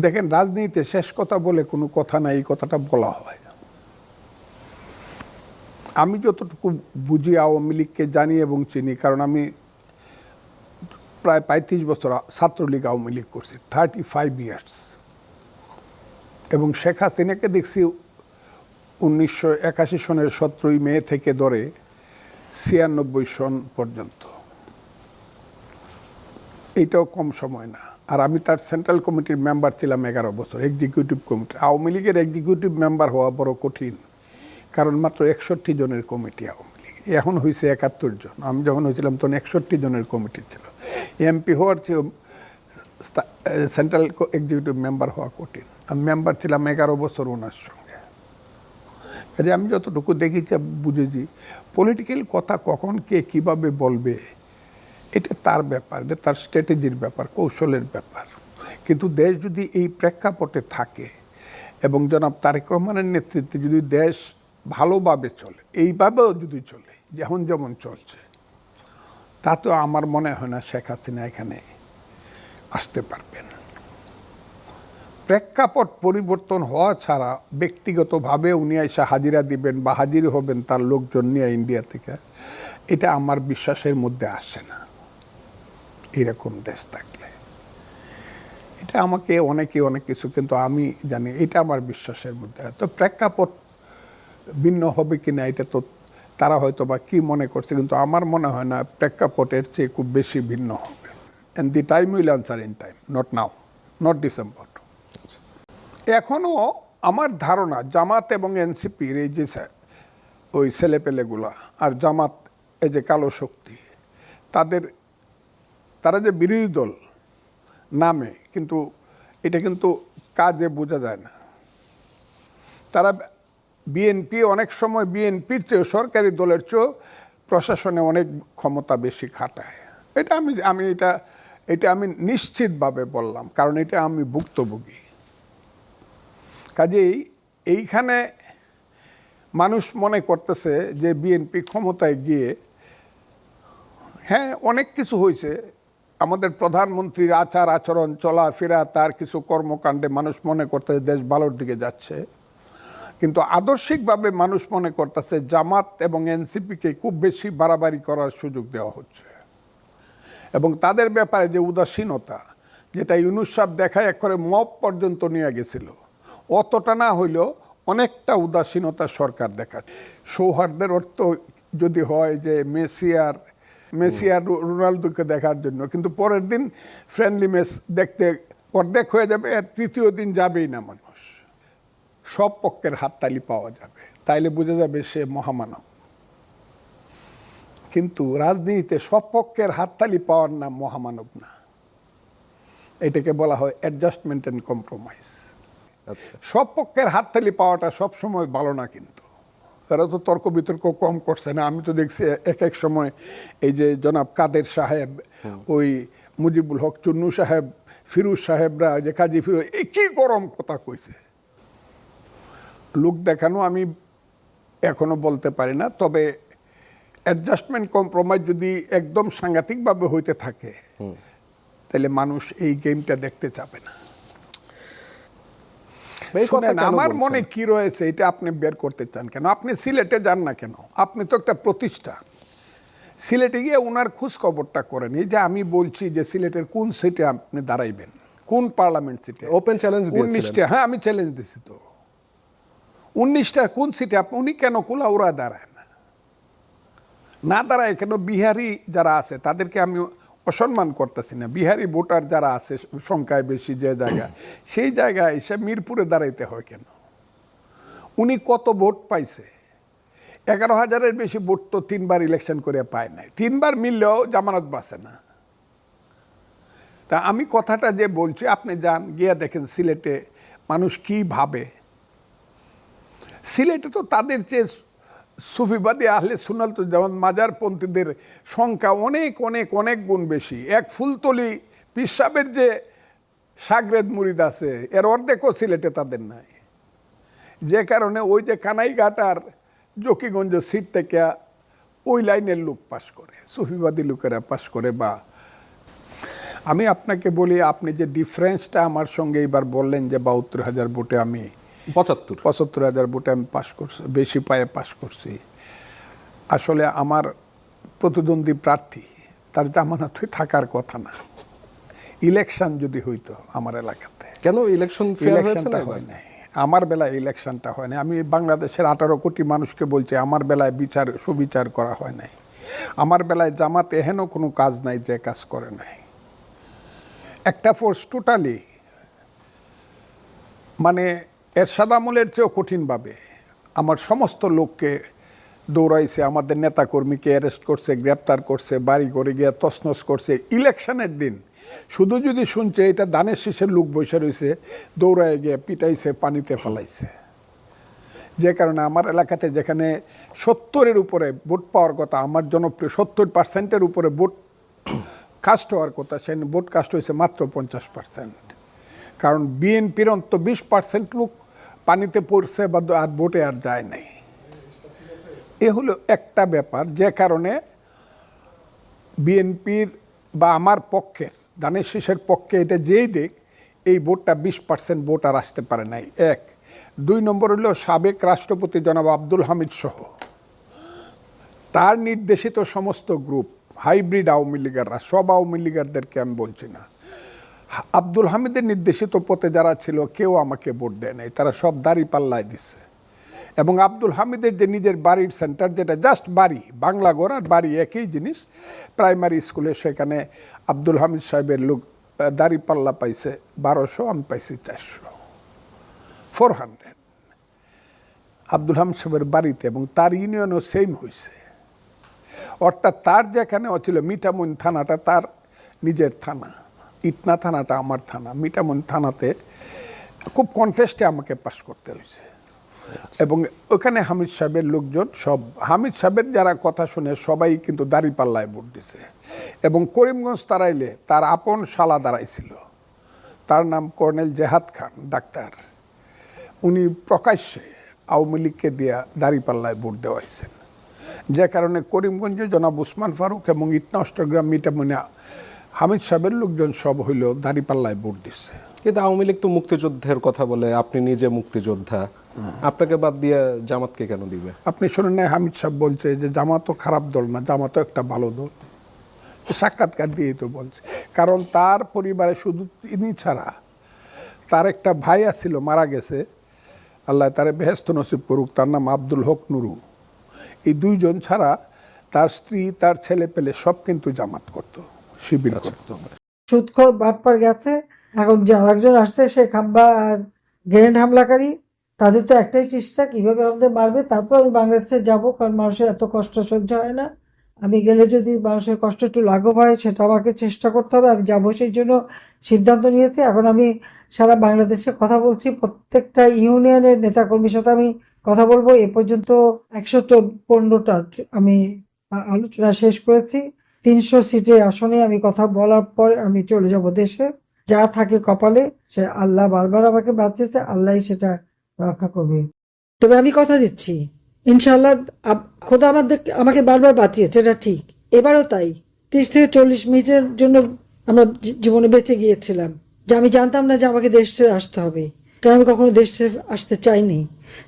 দেখেন, রাজনীতিতে শেষ কথা বলে কোনো কথা নাই, এই কথাটা বলা হয়। আমি যতটুকু বুঝি আওয়ামী লীগকে জানি এবং চিনি, কারণ আমি প্রায় ৩৫ বছর ছাত্রলীগ আওয়ামী লীগ করছি, 35 ইয়ার্স। এবং শেখ হাসিনাকে দেখছি 1981 সনের 17ই মে থেকে ধরে 96 সন পর্যন্ত। এইটাও কম সময় না। আর আমি তার সেন্ট্রাল কমিটির মেম্বার ছিলাম 11 বছর, এক্সিকিউটিভ কমিটি। আওয়ামী লীগের এক্সিকিউটিভ মেম্বার হওয়া বড় কঠিন, কারণ মাত্র 61 জনের কমিটি আওয়ামী লীগ। এখন হয়েছে 71 জন। আমি যখন হয়েছিলাম তখন 61 জনের কমিটি ছিল। এমপি হওয়ার চেয়ে সেন্ট্রাল এক্সিকিউটিভ মেম্বার হওয়া কঠিন। আমি মেম্বার ছিলাম 11 বছর ওনার সঙ্গে। কাজে আমি যতটুকু দেখেছি, বুঝেছি পলিটিক্যাল কথা কখন কে কীভাবে বলবে এটা তার ব্যাপার, এটা তার স্ট্র্যাটেজির ব্যাপার, কৌশলের ব্যাপার। কিন্তু দেশ যদি এই প্রেক্ষাপটে থাকে এবং জনাব তারেক রহমানের নেতৃত্বে যদি দেশ ভালোভাবে চলে, এইভাবেও যদি চলে যেমন যেমন চলছে, তাতে আমার মনে হয় না শেখ হাসিনা এখানে আসতে পারবেন। প্রেক্ষাপট পরিবর্তন হওয়া ছাড়া ব্যক্তিগতভাবে উনি এসে হাজিরা দিবেন বা হাজির হবেন তার লোকজন নিয়ে ইন্ডিয়া থেকে, এটা আমার বিশ্বাসের মধ্যে আসে না। এরকম দেশ থাকলে এটা আমাকে অনেকে অনেক কিছু, কিন্তু আমি জানি এটা আমার বিশ্বাসের মধ্যে। তো প্রেক্ষাপট ভিন্ন হবে কিনা এটা তো তারা হয়তো বা কি মনে করছে, কিন্তু আমার মনে হয় না প্রেক্ষাপটের চেয়ে খুব বেশি ভিন্ন হবে। And the time will answer in time, not now, not December. এখনও আমার ধারণা জামাত এবং এনসিপির এই যে ওই ছেলেপেলেগুলা আর জামাত এই যে কালো শক্তি, তারা যে বিরোধী দল নামে, কিন্তু এটা কিন্তু কাজে বোঝা যায় না। তারা বিএনপি অনেক সময় বিএনপির চেয়ে সরকারি দলের চেয়েও প্রশাসনে অনেক ক্ষমতা বেশি খাটায়। এটা আমি নিশ্চিতভাবে বললাম, কারণ এটা আমি ভুক্তভোগী। কাজেই এইখানে মানুষ মনে করতেছে যে বিএনপি ক্ষমতায় গিয়ে, হ্যাঁ অনেক কিছু হয়েছে, আমাদের প্রধানমন্ত্রীর আচার আচরণ চলাফেরা তার কিছু কর্মকাণ্ডে মানুষ মনে করতেছে দেশ ভালোর দিকে যাচ্ছে, কিন্তু আদর্শিকভাবে মানুষ মনে করতেছে জামাত এবং এনসিপিকে খুব বেশি বাড়াবাড়ি করার সুযোগ দেওয়া হচ্ছে। এবং তাদের ব্যাপারে যে উদাসীনতা, যেটা ইউনূস সাহেব দেখায় এক করে মব পর্যন্ত নিয়ে গেছিল, অতটা না হইলেও অনেকটা উদাসীনতা সরকার দেখায়। সৌহার্দ্যের অর্থ যদি হয় যে মেসি আর রোনালদোকে দেখার জন্য, কিন্তু পরের দিন ফ্রেন্ডলি ম্যাচ দেখতে অর্ধেক হয়ে যাবে, আর তৃতীয় দিন যাবেই না মানুষ। সব পক্ষের হাততালি পাওয়া যাবে, তাইলে বোঝা যাবে সে মহামানব। কিন্তু রাজনীতিতে সব পক্ষের হাততালি পাওয়ার নাম মহামানব না, এটাকে বলা হয় অ্যাডজাস্টমেন্ট অ্যান্ড কম্প্রোমাইজ। সব পক্ষের হাততালি পাওয়াটা সবসময় ভালো না, কিন্তু তারা তো তর্ক বিতর্ক কম করছে না। আমি তো দেখছি এক এক সময় এই যে জনাব কাদের সাহেব, ওই মুজিবুল হক চুন্নু সাহেব, ফিরোজ সাহেবরা, যে কাজী ফিরোজ, এই কি গরম কথা কইছে। লোক দেখানো আমি এখনো বলতে পারি না, তবে অ্যাডজাস্টমেন্ট কম্প্রোমাইজ যদি একদম সাংঘাতিকভাবে হইতে থাকে, তাহলে মানুষ এই গেমটা দেখতে চাবে না। আমার মনে কি রয়েছে এটা আপনি বের করতে চান কেন? আপনি সিলেটে যান না কেন? আপনি তো একটা প্রতিষ্ঠান, সিলেটে গিয়ে ওনার খোঁজ খবরটা করেন। এই যে আমি বলছি যে সিলেটের কোন সিটে আপনি দাঁড়াইবেন, কোন পার্লামেন্ট সিটে, ওপেন চ্যালেঞ্জ 19টা। হ্যাঁ আমি চ্যালেঞ্জ দিছি তো, 19টা কোন সিটে উনি কেন কুলাউড়া দাঁড়ায় না দাঁড়ায় কেন? বিহারি যারা আছে তাদেরকে আমি অসম্মান করতেছি না, বিহারি ভোটার যারা আছে সংখ্যায় বেশি যে জায়গায়, সেই জায়গায় এসে মিরপুরে দাঁড়াইতে হয় কেন? উনি কত ভোট পাইছে? 11,000-এর বেশি ভোট তো 3বার ইলেকশন করে পায় নাই, 3বার মিললেও জামানত বাঁচে না। তা আমি কথাটা যে বলছি, আপনি যান গিয়ে দেখেন সিলেটে মানুষ কি ভাবে। সিলেটে তো তাদের চেয়ে সুফিবাদী আহলে সুন্নাত তো, যেমন মাজারপন্থীদের সংখ্যা অনেক অনেক অনেক গুণ বেশি। এক ফুলতলি পীর সাহেবের যে সাগরেদ মুরিদ আছে, এর অর্ধেকও সিলেটে তাদের নাই। যে কারণে ওই যে কানাইঘাট আর জকিগঞ্জ সিট থেকে ওই লাইনের লোক পাস করে, সুফিবাদী লোকেরা পাস করে। বা আমি আপনাকে বলি, আপনি যে ডিফারেন্সটা আমার সঙ্গে এবার বললেন যে ৭২,০০০ ভোটে আমি ৭৫,০০০ ভোটে আমি পাশ করছি, বেশি পায়ে পাশ করছি। আসলে আমার প্রতিদ্বন্দ্বী প্রার্থী, তার জামানতই থাকার কথা না। ইলেকশন যদি হইতো আমার এলাকাতে, কেন ইলেকশনটা হয় নাই? আমার বেলায় ইলেকশনটা হয় নাই। আমি বাংলাদেশের 18 কোটি মানুষকে বলছি, আমার বেলায় সুবিচার করা হয় নাই। আমার বেলায় জামাত এহেন কোনো কাজ নাই যে কাজ করে নাই। একটা ফোর্স টোটালি মানে এরশাদ আমলের চেয়েও কঠিনভাবে আমার সমস্ত লোককে দৌড়াইছে, আমাদের নেতাকর্মীকে অ্যারেস্ট করছে, গ্রেপ্তার করছে, বাড়ি করে গিয়ে তছনছ করছে। ইলেকশনের দিন শুধু যদি শুনছে এটা ধানের শীষের লোক বসে রয়েছে, দৌড়ায় গিয়ে পিটাইছে, পানিতে ফেলাইছে। যে কারণে আমার এলাকাতে যেখানে 70-এর উপরে ভোট পাওয়ার কথা, আমার জনপ্রিয় 70% উপরে ভোট কাস্ট হওয়ার কথা, সে ভোট কাস্ট হয়েছে মাত্র 50%। কারণ বিএনপির অন্তত 20% লোক পানিতে পড়ছে বা আর ভোটে আর যায় নাই। এ হলো একটা ব্যাপার, যে কারণে বিএনপির বা আমার পক্ষে, ধানের শীষের পক্ষে এটা যেই দিক, এই ভোটটা 20% ভোট আর আসতে পারে নাই। 1 2 নম্বর হলো সাবেক রাষ্ট্রপতি জনাব আব্দুল হামিদ সহ তার নির্দেশিত সমস্ত গ্রুপ, হাইব্রিড আওয়ামী লীগাররা, সব আওয়ামী লীগারদেরকে আমি বলছি না, আব্দুল হামিদের নির্দেশিত পথে যারা ছিল কেউ আমাকে ভোট দেয় নাই, তারা সব দাঁড়িপাল্লায় দিচ্ছে। এবং আব্দুল হামিদের যে নিজের বাড়ির সেন্টার, যেটা জাস্ট বাড়ি, বাংলা ঘর আর বাড়ি একই জিনিস, প্রাইমারি স্কুলে, সেখানে আব্দুল হামিদ সাহেবের লোক দাঁড়িপাল্লা পাইছে 1200, আমি পাইছি 400 আব্দুল হামিদ সাহেবের বাড়িতে, এবং তার ইউনিয়নও সেম হয়েছে। অর্থাৎ তার যেখানে ছিল মিঠামইন থানাটা তার নিজের থানা, ইটনা থানাটা আমার থানা। মিঠামইন থানাতে খুব কন্টেস্টে আমাকে পাস করতে হয়েছে। এবং ওখানে হামিদ সাহেবের লোকজন সব, হামিদ সাহেবের যারা কথা শুনে সবাই কিন্তু দাঁড়িপাল্লায় ভোট দিছে। এবং করিমগঞ্জ তারাইলে তার আপন শালা দাঁড়াইছিল, তার নাম কর্নেল জেহাদ খান ডাক্তার। উনি প্রকাশ্যে আওয়ামী লীগকে দিয়া দাঁড়িপাল্লায় ভোট দেওয়াইছেন, যে কারণে করিমগঞ্জে জনাব উসমান ফারুক এবং ইটনা অষ্টগ্রাম মিঠামইনে হামিদ সাহেবের লোকজন সব হইল দাঁড়িপাল্লায় ভোট দিচ্ছে। কিন্তু আওয়ামী লীগ তো মুক্তিযুদ্ধের কথা বলে, আপনি নিজে মুক্তিযোদ্ধা, আপনাকে বাদ দিয়ে জামাতকে কেন দিবে? আপনি শোনেন না, হামিদ সাহেব বলছে যে জামাতও খারাপ দল না, জামাতও একটা ভালো দল। সাক্ষাৎকার দিয়েই তো বলছে। কারণ তার পরিবারে শুধু তিনি ছাড়া তার একটা ভাই ছিল, মারা গেছে, আল্লাহ তারে বেহেশত নসিব করুক, তার নাম আব্দুল হক নুরু। এই 2 জন ছাড়া তার স্ত্রী, তার ছেলে পেলে সব কিন্তু জামাত করতো, শিবির করতো। সুদখোর বাটপার গেছে, এখন যে আরেকজন আসছে সে খাম্বা আর গ্রেনেড হামলাকারী। তাদের তো একটাই চেষ্টা কিভাবে আমাদের মারবে। তারপর আমি বাংলাদেশে যাব, কারণ মানুষের এত কষ্ট সহ্য হয় না। আমি গেলে যদি মানুষের কষ্ট একটু লাঘব হয়, সেটা আমাকে চেষ্টা করতে হবে। আমি যাবো, সেই জন্য সিদ্ধান্ত নিয়েছি। এখন আমি সারা বাংলাদেশে কথা বলছি, প্রত্যেকটা ইউনিয়নের নেতাকর্মীর সাথে আমি কথা বলবো। এ পর্যন্ত 115টা আমি আলোচনা শেষ করেছি। 300 সিটে আসনে আমি কথা বলার পর আমি চলে যাব দেশে। যা থাকে কপালে, সে আল্লাহ বারবার আমাকে বাঁচিয়েছে, আল্লাহ সেটা রক্ষা করবে। তবে আমি কথা দিচ্ছি, ইনশাআল্লাহ খোদা আমাকে বারবার বাঁচিয়েছে, এটা ঠিক। এবারও তাই। 30 থেকে 40 মিনিটের জন্য আমরা জীবনে বেঁচে গিয়েছিলাম, যে আমি জানতাম না যে আমাকে দেশ ছেড়ে আসতে হবে, কারণ আমি কখনো দেশ ছেড়ে আসতে চাইনি।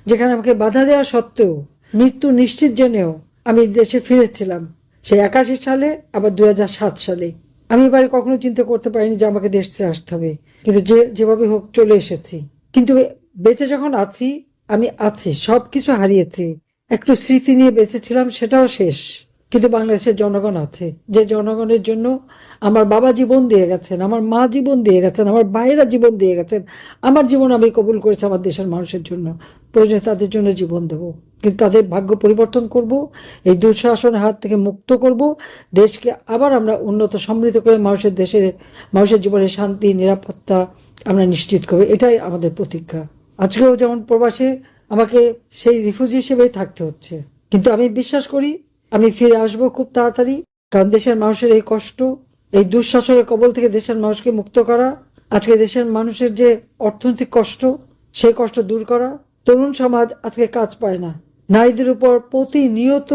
যেখানে আমাকে বাধা দেওয়া সত্ত্বেও, মৃত্যু নিশ্চিত জেনেও আমি দেশে ফিরেছিলাম, সেই 81 সালে, আবার 2007 সালে। আমি এবারে কখনো চিন্তা করতে পারিনি যে আমাকে দেশ ছেড়ে আসতে হবে, কিন্তু যেভাবে হোক চলে এসেছি। কিন্তু বেঁচে যখন আছি, আমি আছি, সবকিছু হারিয়েছি, একটু স্মৃতি নিয়ে বেঁচেছিলাম, সেটাও শেষ। কিন্তু বাংলাদেশের জনগণ আছে, যে জনগণের জন্য আমার বাবা জীবন দিয়ে গেছেন, আমার মা জীবন দিয়ে গেছেন, আমার ভাইয়েরা জীবন দিয়ে গেছেন। আমার জীবন আমি কবুল করেছি আমার দেশের মানুষের জন্য, প্রয়োজনে তাদের জন্য জীবন দেব। কিন্তু তাদের ভাগ্য পরিবর্তন করব, এই দুঃশাসনের হাত থেকে মুক্ত করব, দেশকে আবার আমরা উন্নত সমৃদ্ধ করে মানুষের জীবনে শান্তি, নিরাপত্তা আমরা নিশ্চিত করব। এটাই আমাদের প্রতিজ্ঞা। আজকেও যেমন প্রবাসে আমাকে সেই রিফিউজি হিসেবেই থাকতে হচ্ছে, কিন্তু আমি বিশ্বাস করি আমি ফিরে আসবো খুব তাড়াতাড়ি। কারণ দেশের মানুষের এই কষ্ট, এই দুঃশাসনের কবল থেকে দেশের মানুষকে মুক্ত করা, আজকে দেশের মানুষের যে অর্থনৈতিক কষ্ট, সেই কষ্ট দূর করা। তরুণ সমাজ আজকে কাজ পায় না, নারীদের উপর প্রতিনিয়ত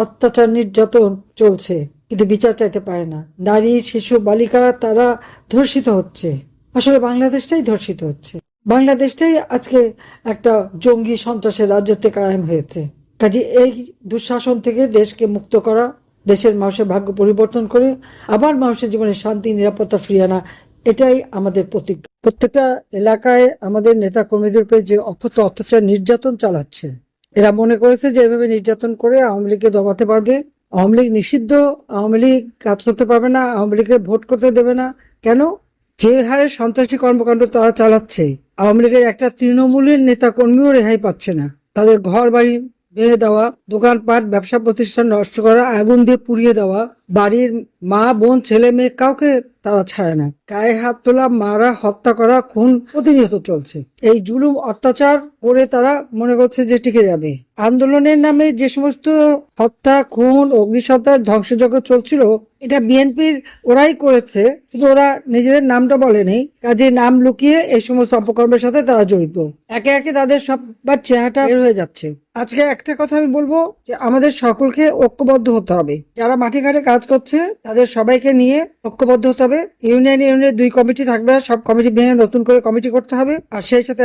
অত্যাচার নির্যাতন চলছে, কিন্তু বিচার চাইতে পারে না। নারী, শিশু, বালিকা তারা ধর্ষিত হচ্ছে। আসলে বাংলাদেশটাই ধর্ষিত হচ্ছে। বাংলাদেশটাই আজকে একটা জঙ্গি সন্ত্রাসের রাজত্বে কায়েম হয়েছে। কাজে এই দুঃশাসন থেকে দেশকে মুক্ত করা, দেশের মানুষের ভাগ্য পরিবর্তন করে আবার মানুষের জীবনে শান্তি নিরাপত্তা ফিরিয়ে আনা, এটাই আমাদের প্রতিজ্ঞা। প্রত্যেকটা এলাকায় আমাদের নেতা কর্মীদের উপরে যে অকথ্য অত্যাচার নির্যাতন চালাচ্ছে, এরা মনে করেছে যে এভাবে নির্যাতন করে আওয়ামী লীগকে দমাতে পারবে। আওয়ামী লীগ নিষিদ্ধ, আওয়ামী লীগ কাজ করতে পারবে না, আওয়ামী লীগকে ভোট করতে দেবে না। কেন? যে হারে সন্ত্রাসী কর্মকাণ্ড তারা চালাচ্ছে, আওয়ামী লীগের একটা তৃণমূলের নেতা কর্মীও রেহাই পাচ্ছে না। তাদের ঘর বাড়ি ভেঙে দেওয়া, দোকানপাট ব্যবসা প্রতিষ্ঠান নষ্ট করা, আগুন দিয়ে পুড়িয়ে দেওয়া, বাড়ির মা বোন ছেলে মেয়ে কাউকে তারা ছাড়ে না। গায়ে হাত তোলা, মারা, হত্যা করা, খুন প্রতিনিয়ত চলছে। এই জুলুম অত্যাচার করে তারা মনে করছে যে টিকে যাবে। আন্দোলনের নামে যে সমস্ত হত্যা, খুন, অগ্নিসত্তার ধ্বংসযজ্ঞ চলছিল, এটা বিএনপির ওরাই করেছে, কিন্তু ওরা নিজেদের নামটা বলেনি। কাজে নাম লুকিয়ে এই সমস্ত অপকর্মের সাথে তারা জড়িত। একে একে তাদের সববার চেহারাটা বের হয়ে যাচ্ছে। আজকে একটা কথা আমি বলবো যে আমাদের সকলকে ঐক্যবদ্ধ হতে হবে। যারা মাঠে ঘাটে কাজ করছে তাদের সবাইকে নিয়ে ঐক্যবদ্ধ হতে হবে। ইউনিয়নের 2 কমিটি থাকবে, সব কমিটি ভেঙে নতুন করে কমিটি করতে হবে। আর সেই সাথে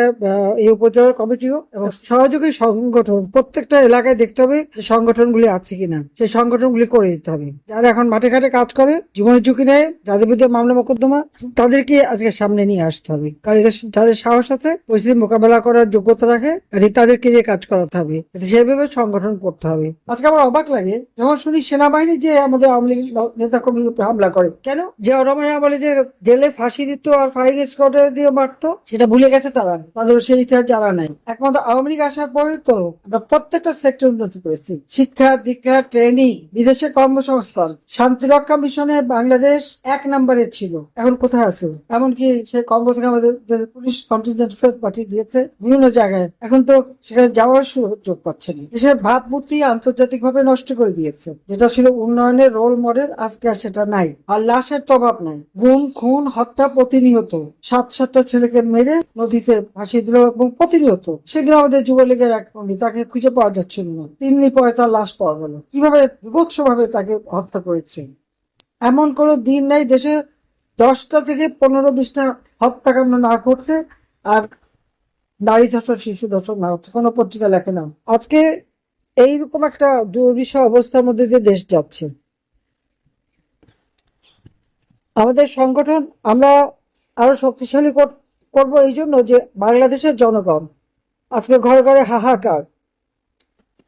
এই উপজেলার কমিটিও এবং সহযোগী সংগঠন প্রত্যেকটা এলাকায় দেখতে হবে যে সংগঠনগুলি আছে কিনা, সেই সংগঠনগুলি করে দিতে হবে। যারা এখন মাঠে ঘাটে কাজ করে, জীবনের ঝুঁকি নেয়, যাদের বিরুদ্ধে মামলা মোকদ্দমা, তাদেরকে আজকে সামনে নিয়ে আসতে হবে। কারণ যাদের সাহস আছে, পরিস্থিতি মোকাবেলা করার যোগ্যতা রাখে, তাদেরকে দিয়ে কাজ করাতে হবে। সেইভাবে সংগঠন করতে হবে। আজকে আমার অবাক লাগে যখন শুনি সেনাবাহিনী যে আমাদের আওয়ামী লীগ নেতা কর্মীর উপর হামলা করে। কেন? যে রহমানের বলে যে জেলে ফাঁসি দিত আর ফায়ারিং স্কোয়াডে দিয়ে মারতো, সেটা ভুলে গেছে তারা, তাদের সেই ইতিহাস জানা নাই। একমাত্র আওয়ামী লীগ আসার পরে তো আমরা প্রত্যেকটা সেক্টর উন্নতি করেছি। শিক্ষা দীক্ষা, ট্রেনিং, বিদেশে কর্মসংস্থান, শান্তিরক্ষা মিশনে বাংলাদেশ 1 নম্বরে ছিল, এখন কোথায় আছে? এমনকি সে কঙ্গো থেকে আমাদের পুলিশ কন্টিনজেন্ট ফেরত পাঠিয়ে দিয়েছে বিভিন্ন জায়গায়। এখন তো সেখানে যাওয়ার সুযোগ পাচ্ছে না। দেশের ভাবমূর্তি আন্তর্জাতিক ভাবে নষ্ট করে দিয়েছে। যেটা ছিল উন্নয়নের রোল মডেল, আজকে আর সেটা নাই। আর লাশের তো অভাব নাই। গুম, খুন, হত্যা প্রতিনিয়ত। 7-7টা ছেলেকে মেরে নদীতে ভাসিয়ে দিল এবং প্রতিনিয়ত। সেদিন আমাদের যুবলীগের এক কর্মী, তাকে খুঁজে পাওয়া যাচ্ছিল না। 3 দিন পরে তার লাশ পাওয়া গেল। কিভাবে বিভৎস ভাবে তাকে হত্যা করেছে। এমন কোনো দিন নাই দেশে 10টা থেকে 15-20টা হত্যাকাণ্ড না ঘটছে আর নারী ধর্ষণ, শিশু ধর্ষণ না হচ্ছে, কোনো পত্রিকা লেখে না। আজকে এইরকম একটা দুর্বিষহ অবস্থার মধ্যে দিয়ে দেশ যাচ্ছে। আমাদের সংগঠন আমরা আরো শক্তিশালী করব এই জন্য যে বাংলাদেশের জনগণ আজকে ঘরে ঘরে হাহাকার।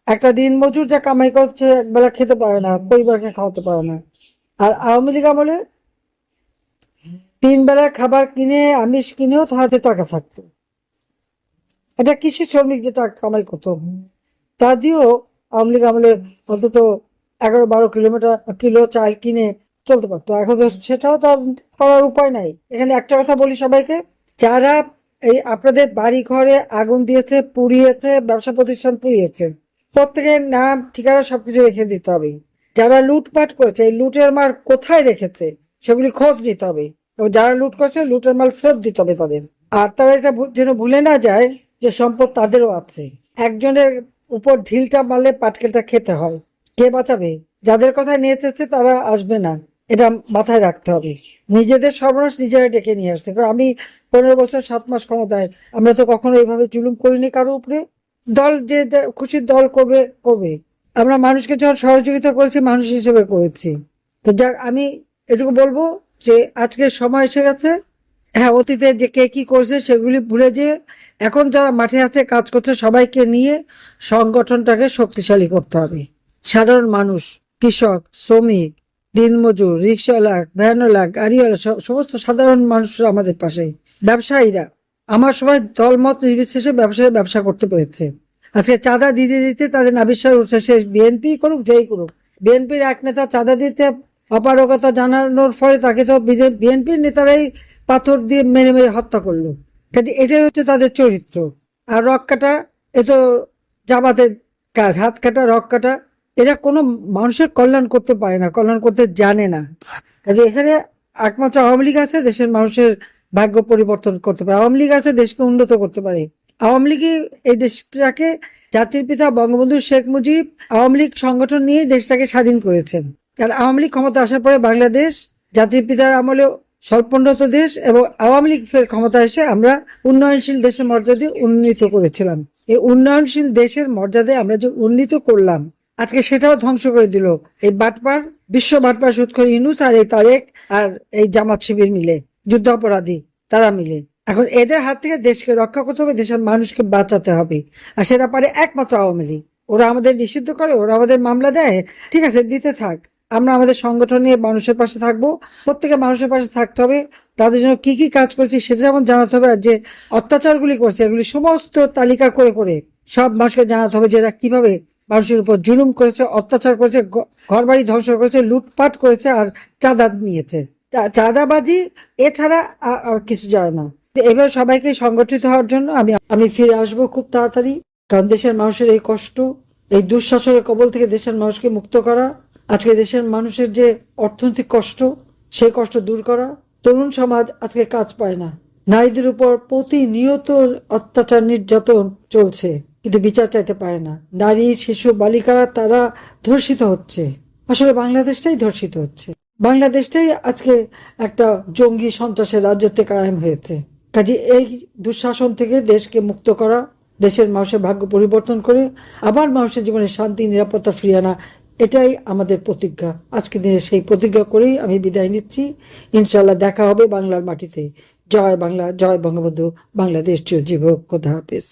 একটা দিন মজুর যা কামাই করছে, একবেলা খেতে পারে না, পরিবারকে খাওয়াতে পারে না। আর আওয়ামী লীগ আমলে 3 বেলার খাবার কিনে, আমিষ কিনেও তার হাতে টাকা থাকতো। এটা কৃষি শ্রমিক যেটা কামাই করতো, তা দিয়েও আওয়ামী লীগ আমলে অন্তত 11-12 কিলো চাল কিনে চলতে পারতো। এখন তো সেটাও তার করার উপায় নাই। এখানে একটা কথা বলি সবাইকে, যারা এই আপনাদের বাড়ি ঘরে আগুন দিয়েছে, পুড়িয়েছে, ব্যবসা প্রতিষ্ঠান পুড়িয়েছে, প্রত্যেকের নাম ঠিকানা সবকিছু রেখে দিতে হবে। যারা লুটপাট করেছে, এই লুটের মাল কোথায় রেখেছে সেগুলি খোঁজ নিতে হবে এবং যারা লুট করেছে লুটের মাল ফেরত দিতে হবে তাদের। আর তারা এটা যেন ভুলে না যায় যে সম্পদ তাদেরও আছে। একজনের উপর ঢিলটা মারলে পাটকেলটা খেতে হয়। কে বাঁচাবে? যাদের কথা নিয়ে এসেছে তারা আসবে না, এটা মাথায় রাখতে হবে। নিজেদের সর্বনাশ নিজেরা ডেকে নিয়ে আসছে। আমি 15 বছর 7 মাস ক্ষমতায়, আমরা তো কখনো এইভাবে জুলুম করিনি কারো উপরে। দল যে খুশি দল করবে করবে। আমরা মানুষকে যখন সহযোগিতা করেছি মানুষ হিসেবে করেছি। তো যাক, আমি এটুকু বলবো যে আজকে সময় এসে গেছে। হ্যাঁ, অতীতে যে কে কি করছে সেগুলি ভুলে যে এখন যারা মাঠে আছে কাজ করছে সবাইকে নিয়ে সংগঠনটাকে শক্তিশালী করতে হবে। সাধারণ মানুষ, কৃষক, শ্রমিক, দিনমজুর, রিক্সাওয়ালা, ভ্যানওয়ালা, গাড়িওয়ালা, সমস্ত সাধারণ মানুষরা আমাদের পাশে। ব্যবসায়ীরা আমার সবাই দলমত নির্বিশেষে ব্যবসা করতে পেরেছে। আজকে চাঁদা দিতে দিতে তাদের নাবিশ্বাস উঠছে, সে বিএনপি করুক যেই করুক। বিএনপির এক নেতা চাঁদা দিতে অপারগতা জানানোর ফলে তাকে তো বিএনপির নেতারাই পাথর দিয়ে মেরে মেরে হত্যা করলো। কাজে এটাই হচ্ছে তাদের চরিত্র। আর রক কাটা, এ তো জামাতের কাজ। হাত কাটা, রক কাটা, এরা কোনো মানুষের কল্যাণ করতে পারে না, কল্যাণ করতে জানে না। কাজে এখানে একমাত্র আওয়ামী লীগ আছে দেশের মানুষের ভাগ্য পরিবর্তন করতে পারে। আওয়ামী লীগ আছে দেশকে উন্নত করতে পারে। আওয়ামী লীগই এই দেশটাকে, জাতির পিতা বঙ্গবন্ধু শেখ মুজিব আওয়ামী লীগ সংগঠন নিয়ে দেশটাকে স্বাধীন করেছেন। কারণ আওয়ামী লীগ ক্ষমতা আসার পরে বাংলাদেশ জাতির পিতার আমলে স্বল্পোন্নত দেশ, এবং আওয়ামী লীগ ফের ক্ষমতা এসে আমরা উন্নয়নশীল দেশের মর্যাদা উন্নীত করেছিলাম। এই উন্নয়নশীল দেশের মর্যাদায় আমরা যে উন্নীত করলাম, আজকে সেটাও ধ্বংস করে দিল এই বাটপার, বিশ্ব বাটপার সুৎখর ইউনূস আর এই তারেক আর এই জামাত শিবির মিলে, যুদ্ধাপরাধী তারা মিলে। এখন এদের হাত থেকে দেশকে রক্ষা করতে হবে, দেশের মানুষকে বাঁচাতে হবে, আর সেটা পারে একমাত্র আওয়ামী লীগ। ওরা আমাদের নিষিদ্ধ করে, ওরা আমাদের মামলা দেয়, ঠিক আছে, দিতে থাক। আমরা আমাদের সংগঠন নিয়ে মানুষের পাশে থাকবো, প্রত্যেকে মানুষের পাশে থাকতে হবে, তাদের জন্য কি কি কাজ করছি সেটা যেমন জানাতে হবে, আর যে অত্যাচারগুলি করছে এগুলি সমস্ত তালিকা করে করে সব মানুষকে জানাতে হবে যে এরা কিভাবে মানুষের উপর জুলুম করেছে, অত্যাচার করেছে, ঘরবাড়ি ধ্বংস করেছে, লুটপাট করেছে, আর চাঁদা নিয়েছে, চাঁদাবাজি এছাড়া আর কিছু জানে না। এবার সবাইকে সংগঠিত হওয়ার জন্য আমি ফিরে আসবো খুব তাড়াতাড়ি, কারণ দেশের মানুষের এই কষ্ট, এই দুঃশাসনের কবল থেকে দেশের মানুষকে মুক্ত করা, আজকে দেশের মানুষের যে অর্থনৈতিক কষ্ট, সেই কষ্ট দূর করা। তরুণ সমাজ আজকে কাজ পায় না, নারীদের উপর প্রতিনিয়ত অত্যাচার নির্যাতন চলছে, কিন্তু বিচার চাইতে পারে না। নারী, শিশু, বালিকা তারা ধর্ষিত হচ্ছে। আসলে বাংলাদেশটাই ধর্ষিত হচ্ছে, বাংলাদেশটাই আজকে একটা জঙ্গি সন্ত্রাসের রাজত্বে কায়েম হয়েছে। কাজে এই দুঃশাসন থেকে দেশকে মুক্ত করা, দেশের মানুষের ভাগ্য পরিবর্তন করে আবার মানুষের জীবনে শান্তি নিরাপত্তা ফিরিয়ে আনা, এটাই আমাদের প্রতিজ্ঞা। আজকে দিনে সেই প্রতিজ্ঞা করেই আমি বিদায় নিচ্ছি। ইনশাল্লাহ দেখা হবে বাংলার মাটিতে। জয় বাংলা, জয় বঙ্গবন্ধু, বাংলাদেশ চিরজীবী হোক। খোদা হাফেজ।